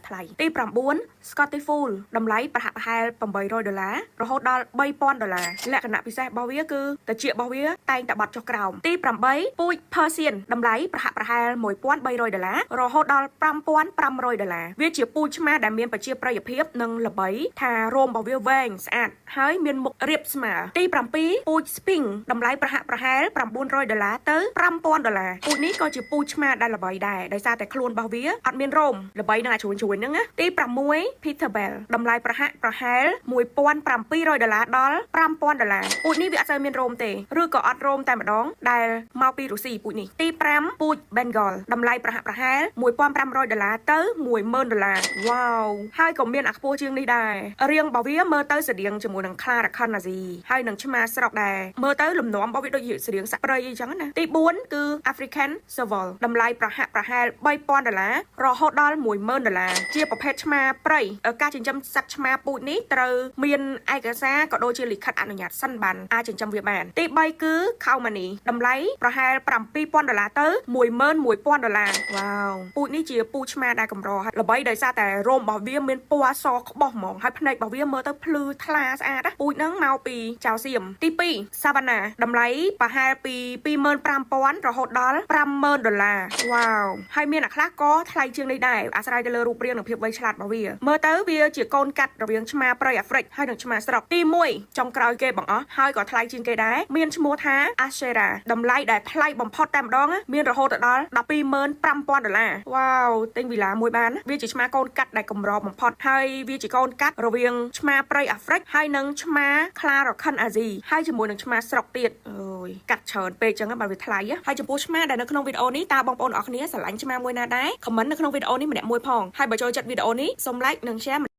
ថ្លៃទី9 Scottish Fold តម្លៃប្រហាក់ប្រហែល$800រហូតដល់$3000លក្ខណៈពិសេសរបស់វាគឺត្រចៀករបស់វាតែងតែបត់ចុះក្រោមទី8ពូជ Persian តម្លៃប្រហាក់ប្រហែល$1300រហូតដល់$5500វាជាពូជឆ្មាដែលមានប្រជាប្រិយភាពនិងល្បីថារោមរបស់វាវែងស្អាតហើយមានមុខរាបស្មើទី7ពូជ Sphinx តម្លៃប្រហាក់ប្រហែល$900ទៅ$5000ពូជនេះក៏ជាពូជឆ្មាដែលល្បីដែរដោយសារតែខ្លួនរបស់វាអត់មានរោមល្បីនឹងអាជ្រួញហ្នឹងណាទី6 Peterbell តម្លៃប្រហាក់ប្រហែល$1700ដល់$5000ពូជនេះវាអត់សូវមានរោមទេឬក៏អត់រោមតែម្ដងដែលមកពីរុស្ស៊ីពូជនេះទី5ពូជ Bengal តម្លៃប្រហាក់ប្រហែល$1500ទៅ$10000វ៉ាវហើយក៏មានអាខ្ពស់ជាងនេះដែររាងរបស់វាមើលទៅស្រដៀងជាមួយនឹងខ្លារខិនអាស៊ីហើយនឹងឆ្មាស្រុកដែរមើលទៅលំនាំរបស់វាដូចជាស្រដៀងសត្វព្រៃអីចឹងណាទី4គឺ African Serval តម្លៃប្រហាក់ប្រហែល$3000រហូតដល់$10000ជាប្រភេទឆ្មាព្រៃការចិញ្ចឹមសត្វឆ្មាពូជនេះត្រូវមានឯកសារក៏ដូចជាលិខិតអនុញ្ញាតសិនបានអាចចិញ្ចឹមវាបានទី3គឺ Kaumani តម្លៃប្រហែល$7000ទៅ$11000វ៉ាវពូជនេះជាពូជឆ្មាដែលកម្រហើយល្បីដោយសារតែរោមរបស់វាមានពណ៌សក្បោះហ្មងហើយភ្នែករបស់វាមើលទៅភ្លឺថ្លាស្អាតពូជហ្នឹងមកពីចៅសៀមទី2 Savannah តម្លៃប្រហែលពី$25000រហូតដល់$50000វ៉ាវហើយមានអ្នកខ្លះក៏ថ្លៃជាងនេះដែរអាស្រ័យទៅលើរូបរាងនិងភាពវៃឆ្លាតរបស់វាមើលទៅវាជាកូនកាត់រវាងឆ្មាព្រៃអាហ្វ្រិកហើយនិងឆ្មាស្រុកទី1ចុងក្រោយគេបង្អស់ហើយក៏ថ្លៃជាងគេដែរមានឈ្មោះថា Ashera តម្លៃដែលថ្លៃបំផុតតែម្ដងមានរហូតដល់$125,000វ៉ាវទិញវីឡាមួយបានវាជាឆ្មាកូនកាត់ដែលកម្របំផុតហើយវាជាកូនកាត់រវាងឆ្មាព្រៃអាហ្វ្រិកហើយនិងឆ្មាខ្លារខិនអាស៊ីហើយជាមួយនឹងឆ្មាស្រុកទៀតអើយកាត់ច្រើនពេកចឹងបើវាថ្លៃហើយចំពោះឆ្មាដែលនៅក្នុងវីដេអូនេះតើបងប្អូនអរគ្នាស្រឡាញ់ឆ្មាមួយណាដែរខមមិននៅក្នុងវីដេអូនេះម្នាក់មួយផងហើយបើចូលចិត្តវីដេអូនេះសូម like និង share